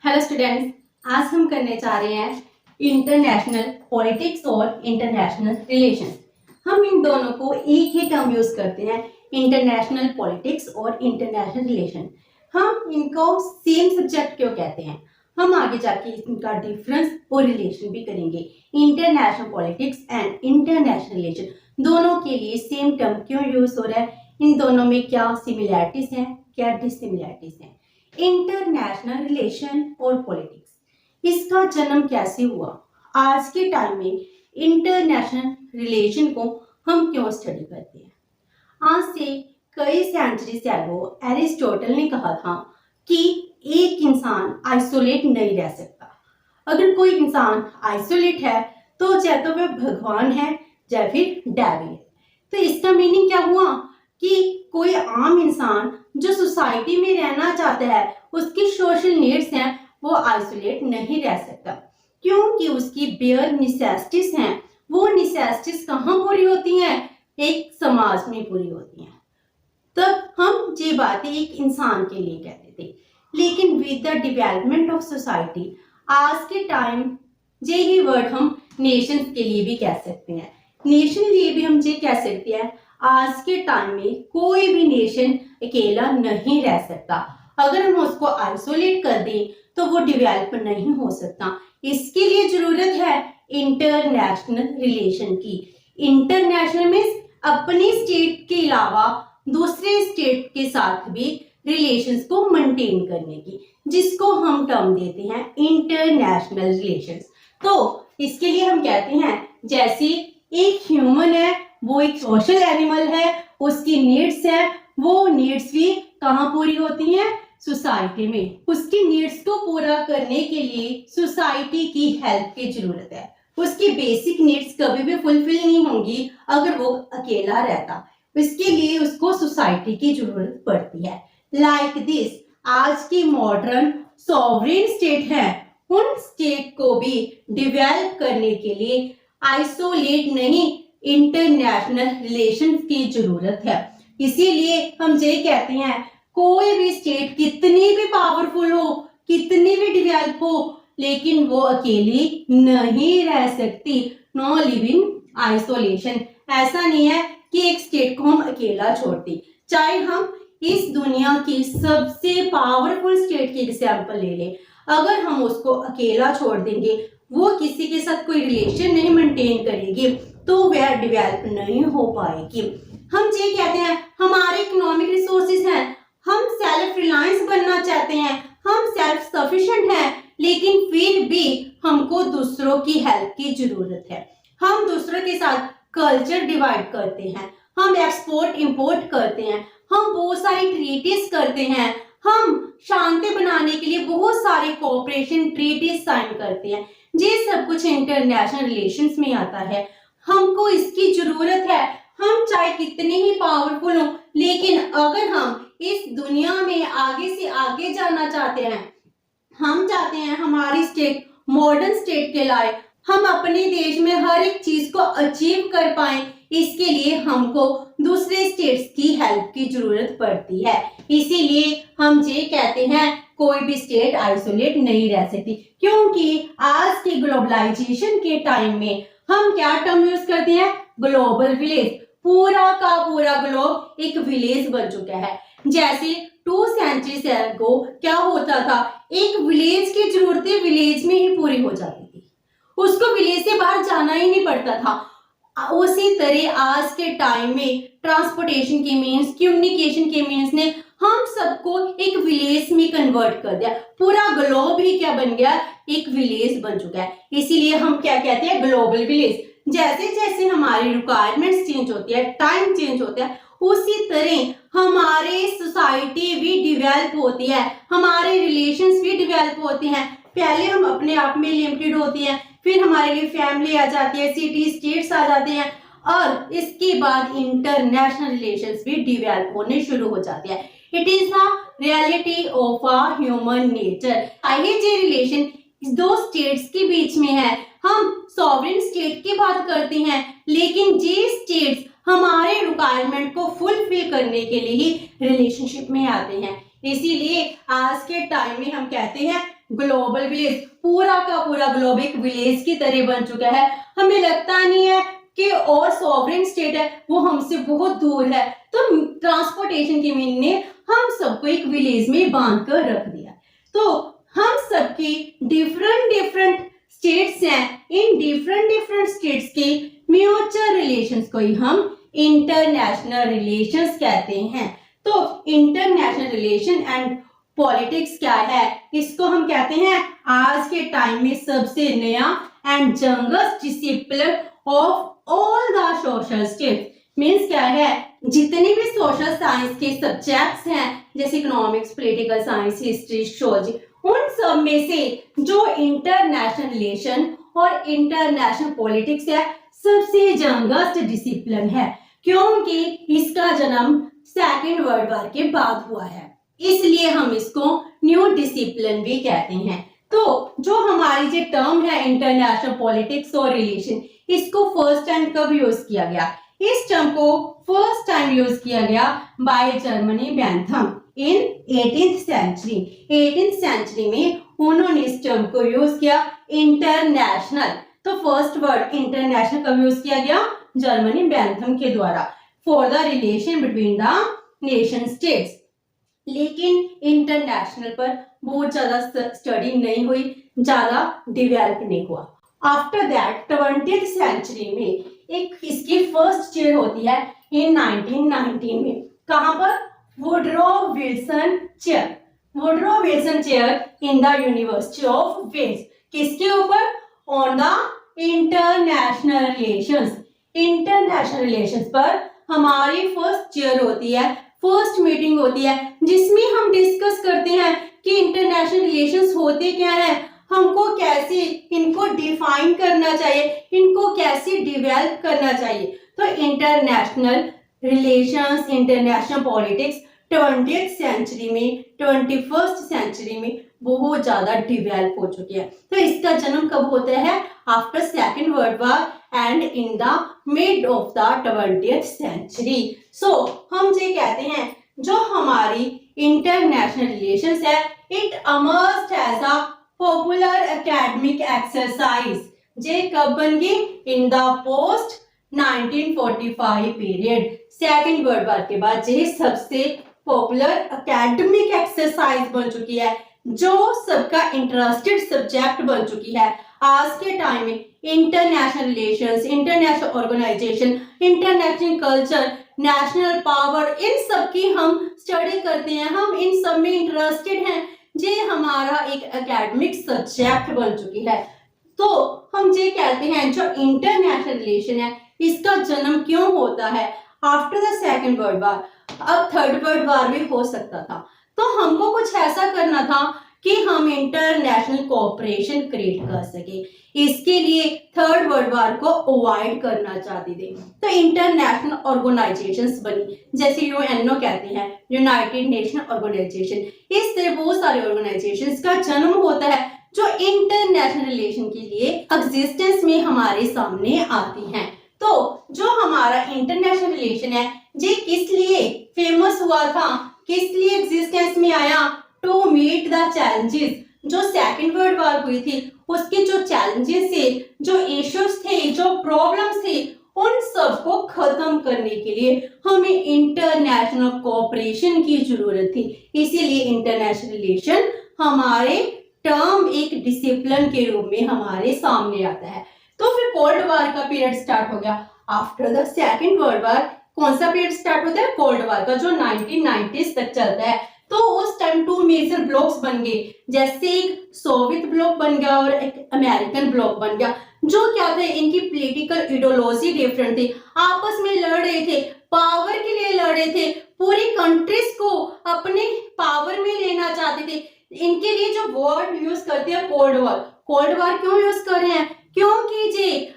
Hello students, आज हम करने जा रहे हैं इंटरनेशनल पॉलिटिक्स और इंटरनेशनल रिलेशंस। हम इन दोनों को एक ही टर्म यूज करते हैं, इंटरनेशनल पॉलिटिक्स और इंटरनेशनल रिलेशन। हम इनको सेम सब्जेक्ट क्यों कहते हैं, हम आगे जाके इनका डिफरेंस और रिलेशन भी करेंगे। International politics and international relation दोनों के लिए सेम टर्म क्यों यूज हो रहा है, इन दोनों में क्या सिमिलैरिटीज हैं, क्या डिसिमिलैरिटीज हैं। इंटरनेशनल रिलेशन और पॉलिटिक्स, इसका जन्म कैसे हुआ? आज के टाइम में इंटरनेशनल रिलेशन को हम क्यों स्टडी करते हैं? आज से कई सेंचुरी अगो एरिस्टोटल ने कहा था कि एक इंसान आइसोलेट नहीं रह सकता। अगर कोई इंसान आइसोलेट है तो चाहे तो वह भगवान है या फिर डेविल है। तो इसका मीनिंग क्या हुआ कि कोई आम इंसान जो सोसाइटी में रहना चाहता है, उसकी सोशल नीड्स हैं, वो आइसोलेट नहीं रह सकता, क्योंकि उसकी बेयर नेसेसिटीज हैं। वो नेसेसिटीज कहाँ पूरी होती हैं? एक समाज में पूरी होती हैं। तब हम ये बातें एक इंसान के लिए कहते थे, लेकिन with the development of society आज के टाइम यही वर्ड हम नेशंस के लिए भी कह सकते हैं। नेशन के लिए भी हम ये कह सकते हैं, आज के टाइम में कोई भी नेशन अकेला नहीं रह सकता। अगर हम उसको आइसोलेट कर दें तो वो डेवलप नहीं हो सकता। इसके लिए जरूरत है इंटरनेशनल रिलेशन की। इंटरनेशनल मीन्स अपनी स्टेट के अलावा दूसरे स्टेट के साथ भी रिलेशंस को मेंटेन करने की, जिसको हम टर्म देते हैं इंटरनेशनल रिलेशंस। तो इसके लिए हम कहते हैं, जैसे एक ह्यूमन है, वो एक सोशल एनिमल है, उसकी नीड्स है, वो नीड्स भी कहाँ पूरी होती हैं? सोसाइटी में। उसकी नीड्स को पूरा करने के लिए सोसाइटी की हेल्प की जरूरत है। उसकी बेसिक नीड्स कभी भी फुलफिल नहीं होंगी अगर वो अकेला रहता। इसके लिए उसको सोसाइटी की जरूरत पड़ती है। लाइक दिस, आज की मॉडर्न सॉवरेन स्टेट है, उन स्टेट को भी डेवलप करने के लिए आइसोलेट नहीं, इंटरनेशनल रिलेशंस की जरूरत है। इसीलिए हम ये कहते हैं, कोई भी स्टेट कितनी भी पावरफुल हो, कितनी भी डेवलप हो, लेकिन वो अकेली नहीं रह सकती। No living isolation. ऐसा नहीं है कि एक स्टेट को हम अकेला छोड़ते। चाहे हम इस दुनिया की सबसे पावरफुल स्टेट की एग्जाम्पल ले लें, अगर हम उसको अकेला छोड़ देंगे, वो किसी के साथ कोई रिलेशन नहीं मेंटेन करेगी, तो वह डेवलप नहीं हो पाएगी। हम ये कहते हैं, हमारे इकोनॉमिक रिसोर्सेज हैं, हम सेल्फ रिलायंस बनना चाहते हैं, हम सेल्फ सफिशिएंट हैं, लेकिन फिर भी हमको दूसरों की हेल्प की जरूरत है। हम दूसरों के साथ कल्चर डिवाइड करते हैं, हम एक्सपोर्ट इंपोर्ट करते हैं, हम बहुत सारी ट्रीटीज करते हैं, हम शांति बनाने के लिए बहुत सारे कोऑपरेशन ट्रीटीज साइन करते हैं। ये सब कुछ इंटरनेशनल रिलेशंस में आता है। हमको इसकी जरूरत है। हम चाहे कितने ही पावरफुल हों, लेकिन अगर हम इस दुनिया में आगे से आगे जाना चाहते हैं, हम चाहते हैं हमारी स्टेट मॉडर्न स्टेट कहलाए, हम अपने देश में हर एक चीज को अचीव कर पाए, इसके लिए हमको दूसरे स्टेट्स की हेल्प की जरूरत पड़ती है। इसीलिए हम ये कहते हैं, कोई भी स्टेट आइसोलेट नहीं रह सकती, क्योंकि आज के ग्लोबलाइजेशन के टाइम में हम क्या टर्म यूज करते हैं? Global village. पूरा का पूरा ग्लोब एक विलेज बन चुका है। जैसे 2 सेंचुरी अगो क्या होता था, एक विलेज की जरूरतें विलेज में ही पूरी हो जाती थी, उसको विलेज से बाहर जाना ही नहीं पड़ता था। उसी तरह आज के टाइम में ट्रांसपोर्टेशन के मीन्स, कम्युनिकेशन के मीन्स ने हम सबको एक विलेज में कन्वर्ट कर दिया। पूरा ग्लोब ही क्या बन गया? एक विलेज बन चुका है। इसीलिए हम क्या कहते हैं? Global village. जैसे जैसे हमारी रिक्वायरमेंट्स चेंज होती है, टाइम चेंज होता है, उसी तरह हमारे सोसाइटी भी डेवलप होती है, हमारे रिलेशंस भी डेवलप होते हैं। पहले हम अपने आप में लिमिटेड होती हैं, फिर हमारे लिए फैमिली आ जाती है, सिटी स्टेट्स आ जाते हैं, और इसके बाद इंटरनेशनल रिलेशंस भी डेवलप होने शुरू हो जाते हैं। It is the reality of a human nature. आइए ये रिलेशन 2 स्टेट्स के बीच में है। हम सॉवरेन स्टेट की बात करते हैं, लेकिन ये स्टेट्स हमारे रिक्वायरमेंट को फुलफिल करने के लिए ही रिलेशनशिप में आते हैं। इसीलिए आज के टाइम में हम कहते हैं ग्लोबल विलेज, पूरा का पूरा ग्लोब एक विलेज की तरह बन चुका है। हमें लगता नहीं है कि और सॉवरेन स्टेट है वो हमसे बहुत दूर है। तो ट्रांसपोर्टेशन की मीन ने हम सबको एक विलेज में बांध कर रख दिया। तो हम सबकी डिफरेंट डिफरेंट स्टेट्स हैं, इन डिफरेंट डिफरेंट स्टेट्स के म्यूचुअल रिलेशंस को ही हम इंटरनेशनल रिलेशंस कहते हैं। तो इंटरनेशनल रिलेशन एंड पॉलिटिक्स क्या है, इसको हम कहते हैं आज के टाइम में सबसे नया and youngest discipline of all the social studies. Means क्या है, जितने भी सोशल साइंस के सब्जेक्ट्स हैं जैसे economics, political science, history, sociology, उन सब में से जो इंटरनेशनल रिलेशन और इंटरनेशनल पॉलिटिक्स है सबसे यंगेस्ट डिसिप्लिन है, क्योंकि इसका जन्म सेकेंड वर्ल्ड वॉर के बाद हुआ है, इसलिए हम इसको न्यू डिसिप्लिन भी कहते हैं। तो जो हमारी जो टर्म है इंटरनेशनल पॉलिटिक्स और रिलेशन, इसको फर्स्ट टाइम कब यूज किया गया? इस टर्म को फर्स्ट टाइम यूज किया गया by Jeremy Bentham in 18th century. 18th century में उन्होंने इस टर्म को यूज किया इंटरनेशनल। तो फर्स्ट वर्ड इंटरनेशनल कब यूज किया गया? जर्मनी बेंथम के द्वारा, for the relation between the nation states. लेकिन इंटरनेशनल पर बहुत ज्यादा स्टडी नहीं हुई, ज्यादा डेवलप नहीं हुआ। आफ्टर दैट 20th सेंचुरी में एक इसकी फर्स्ट चेयर होती है इन 1919 में। कहां पर? Woodrow Wilson chair. Woodrow Wilson chair in the university of Wales. किसके ऊपर? On the international relations. International relations पर हमारी फर्स्ट चेयर होती है, फर्स्ट मीटिंग होती है, जिसमें हम डिस्कस करते हैं कि इंटरनेशनल रिलेशंस होते क्या है, हमको कैसे इनको डिफाइन करना चाहिए, इनको कैसे डेवलप करना चाहिए। तो international relations, international politics 20th century में, 21st सेंचुरी में बहुत ज्यादा डेवलप हो चुकी है। तो इसका जन्म कब होता है? After second world war end in the mid of the 20th century. So हम ये कहते हैं जो हमारी इंटरनेशनल रिलेशंस है, it emerged as a popular academic exercise. जे कब बन गई? In the post 1945 period. Second world war के बाद ये सबसे पॉपुलर एकेडमिक एक्सरसाइज बन चुकी है, जो सबका इंटरेस्टेड सब्जेक्ट बन चुकी है। आज के टाइम में international relations, international organisation, international culture, national power, इन सब की हम स्टडी करते हैं, हम इन सब में इंटरेस्टेड हैं। ये हमारा एक एकेडमिक सब्जेक्ट बन चुकी है। तो हम ये कहते हैं जो इंटरनेशनल रिलेशन है इसका जन्म क्यों होता है? After the second world war. अब थर्ड वर्ल्ड वॉर भी हो सकता था, तो हमको कुछ ऐसा करना था कि हम इंटरनेशनल कोऑपरेशन क्रिएट कर सके। इसके लिए थर्ड वर्ल्ड वॉर को अवॉइड करना चाहते थे, तो इंटरनेशनल ऑर्गेनाइजेशंस बनी, जैसे यूएनओ कहते हैं, यूनाइटेड नेशन ऑर्गेनाइजेशन। इस तरह बहुत सारे ऑर्गेनाइजेशंस का जन्म होता है जो इंटरनेशनल रिलेशन के लिए एग्जिस्टेंस में हमारे सामने आती हैं। तो जो हमारा इंटरनेशनल रिलेशन है ये किस लिए फेमस हुआ था, किस लिए एग्जिस्टेंस में आया? To meet the challenges. जो सेकेंड वर्ल्ड वॉर हुई थी उसके जो चैलेंजेस थे, जो इश्यूज थे, जो प्रॉब्लम्स थे, उन सब को खत्म करने के लिए हमें इंटरनेशनल कोऑपरेशन की जरूरत थी। इसीलिए इंटरनेशनल रिलेशन हमारे टर्म एक डिसिप्लिन के रूप में हमारे सामने आता है। तो फिर कोल्ड वॉर का पीरियड स्टार्ट हो गया। After the second world war कौन सा पीरियड स्टार्ट होता है? कोल्ड वॉर का, जो 1990s तक चलता है। तो उस टाइम टू मेजर ब्लॉक्स बन गए, जैसे एक सोवियत ब्लॉक बन गया और एक अमेरिकन ब्लॉक बन गया। जो क्या थे, इनकी पॉलिटिकल आइडियोलॉजी डिफरेंट थी, आपस में लड़ रहे थे, पावर के लिए लड़ रहे थे, पूरी कंट्रीज को अपने पावर में लेना चाहते थे। इनके लिए जो वर्ड यूज करते हैं कोल्ड वॉर। कोल्ड वॉर क्यों यूज कर रहे हैं? क्योंकि जे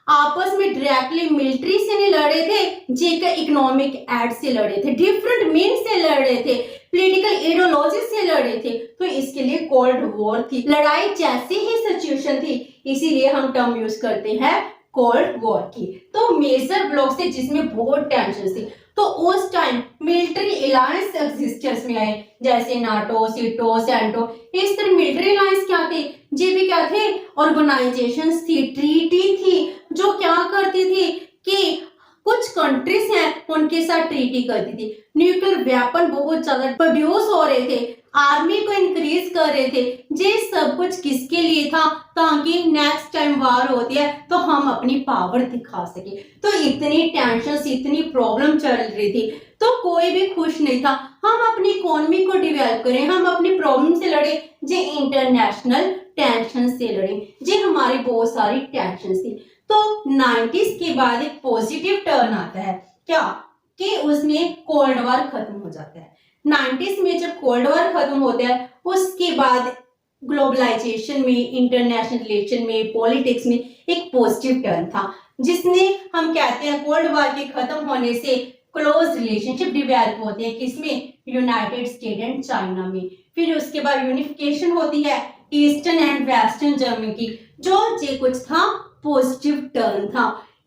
आपस में डायरेक्टली मिलिट्री से नहीं लड़ रहे थे, जेकर इकोनॉमिक एड से लड़ रहे थे, डिफरेंट मीन से लड़ रहे थे, पॉलिटिकल आइडियोलॉजी से लड़ रहे थे। तो इसके लिए कोल्ड वॉर थी, लड़ाई जैसी ही सिचुएशन थी, इसीलिए हम टर्म यूज करते हैं कोल्ड वॉर की। तो मेजर ब्लॉक से जिसमें बहुत टेंशन थी, तो उस टाइम मिलिट्री अलायंस एग्जिस्टेंस में आए, जैसे नाटो, सीटो, सेंटो। इस तरह मिलिट्री अलायंस क्या थे, ये भी क्या थे, ऑर्गेनाइजेशंस थी, ट्रीटी थी, जो क्या करती थी कि कुछ कंट्रीज हैं उनके साथ ट्रीटी करती थी। न्यूक्लियर वेपन बहुत ज्यादा प्रोड्यूस हो रहे थे, आर्मी को इंक्रीज कर रहे थे। ये सब कुछ किसके लिए था, ताकि नेक्स्ट टाइम वार होती है तो हम अपनी पावर दिखा सके। तो इतनी टेंशन, इतनी प्रॉब्लम चल रही थी, तो कोई भी खुश नहीं था। हम अपनी इकोनॉमी को डेवलप करें, हम अपनी प्रॉब्लम से लड़े, जे इंटरनेशनल टेंशन से लड़े, जे हमारी बहुत सारी टेंशन थी। तो 90s के बाद एक पॉजिटिव टर्न आता है, क्या कि उसमें कोल्ड वॉर खत्म हो जाता है। 90s में जब कोल्ड वॉर खत्म होता है, उसके बाद ग्लोबलाइजेशन में, इंटरनेशनल रिलेशन में, पॉलिटिक्स में एक पॉजिटिव टर्न था, जिसने हम कहते हैं कोल्ड वॉर के खत्म होने से क्लोज रिलेशनशिप डेवलप होते हैं, किसमें, यूनाइटेड स्टेट एंड चाइना में। फिर उसके बाद यूनिफिकेशन होती है ईस्टर्न एंड वेस्टर्न जर्मनी की, जो जे कुछ था पॉजिटिव टर्न था।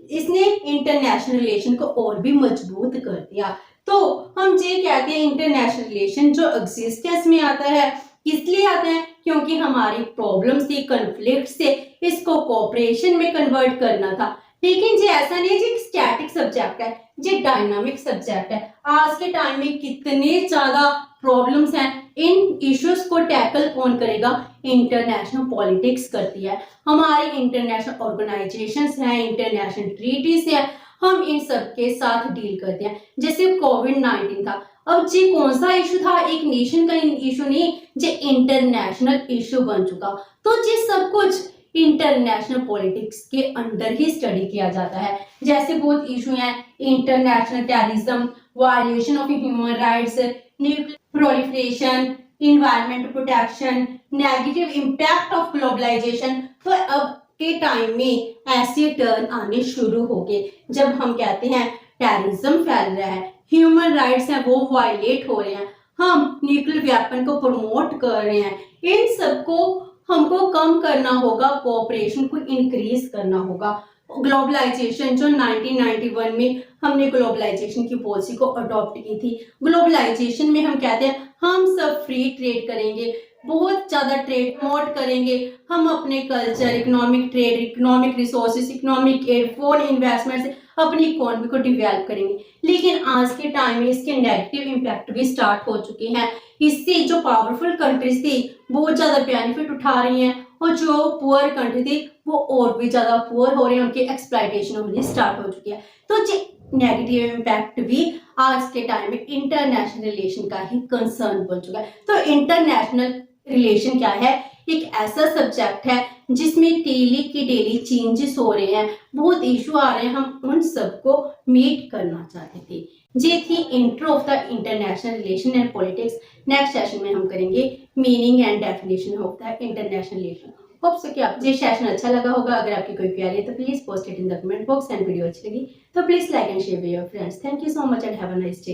इसने इंटरनेशनल रिलेशन को और भी मजबूत कर दिया। तो हम ये कहते हैं इंटरनेशनल रिलेशन जो एग्जिस्टेंस में आता है, इसलिए आता है क्योंकि हमारी प्रॉब्लम से, कन्फ्लिक्ट से इसको कोऑपरेशन में कन्वर्ट करना था। लेकिन ये ऐसा नहीं है जी स्टैटिक सब्जेक्ट है, ये डायनामिक सब्जेक्ट है। आज के टाइम में कितने ज्यादा प्रॉब्लम्स हैं, इन इश्यूज को टैकल कौन करेगा, इंटरनेशनल पॉलिटिक्स करती है। हमारी इंटरनेशनल ऑर्गेनाइजेशंस हैं, इंटरनेशनल ट्रीटीज है, हम इन सब के साथ डील करते हैं। जैसे कोविड-19 था, अब जी कौन सा इशू था, एक नेशन का इशू नहीं, जो इंटरनेशनल इशू बन चुका। तो जी सब कुछ इंटरनेशनल पॉलिटिक्स के अंडर ही स्टडी किया जाता है। जैसे बहुत इशू हैं, international terrorism, violation of human rights, nuclear proliferation, environment protection, negative impact of globalisation. तो अब के टाइम में ऐसे टर्न आने शुरू हो गए, जब हम कहते हैं टेररिज्म फैल रहा है, ह्यूमन राइट्स हैं वो वायलेट हो रहे हैं, हम न्यूक्लियर वेपन को प्रमोट कर रहे हैं। इन सबको हमको कम करना होगा, कोऑपरेशन को इंक्रीज करना होगा। ग्लोबलाइजेशन जो 1991 में हमने ग्लोबलाइजेशन की पॉलिसी को अडॉप्ट की थी। ग्लोबलाइजेशन में हम कहते हैं हम सब फ्री ट्रेड करेंगे, बहुत ज्यादा ट्रेड प्रमोट करेंगे, हम अपने culture, economic trade, economic resources, economic aid, foreign investment से अपनी इकोनॉमी को डेवलप करेंगे। लेकिन आज के टाइम में इसके नेगेटिव इम्पैक्ट भी स्टार्ट हो चुके हैं। इससे जो पावरफुल कंट्रीज थी बहुत ज्यादा बेनिफिट उठा रही हैं, और जो पुअर कंट्री थी वो और भी ज्यादा पुअर हो रहे हैं, उनकी एक्सप्लॉइटेशन होनी स्टार्ट हो चुकी है। तो नेगेटिव इम्पैक्ट भी आज के टाइम में इंटरनेशनल रिलेशन का ही कंसर्न बन चुका है। तो इंटरनेशनल रिलेशन क्या है, एक ऐसा सब्जेक्ट है जिसमें डेली की डेली चेंजेस हो रहे हैं, बहुत इशू आ रहे हैं, हम उन सबको मीट करना चाहते थे। ये थी intro of the international relation and politics. Next session में हम करेंगे meaning and definition of the international relation. Hope so कि आपको ये सेशन अच्छा लगा होगा। अगर आपकी कोई क्वेरी है तो please post it in the comment box, and video अच्छी लगी तो please like and share with your friends. Thank you so much and have a nice day.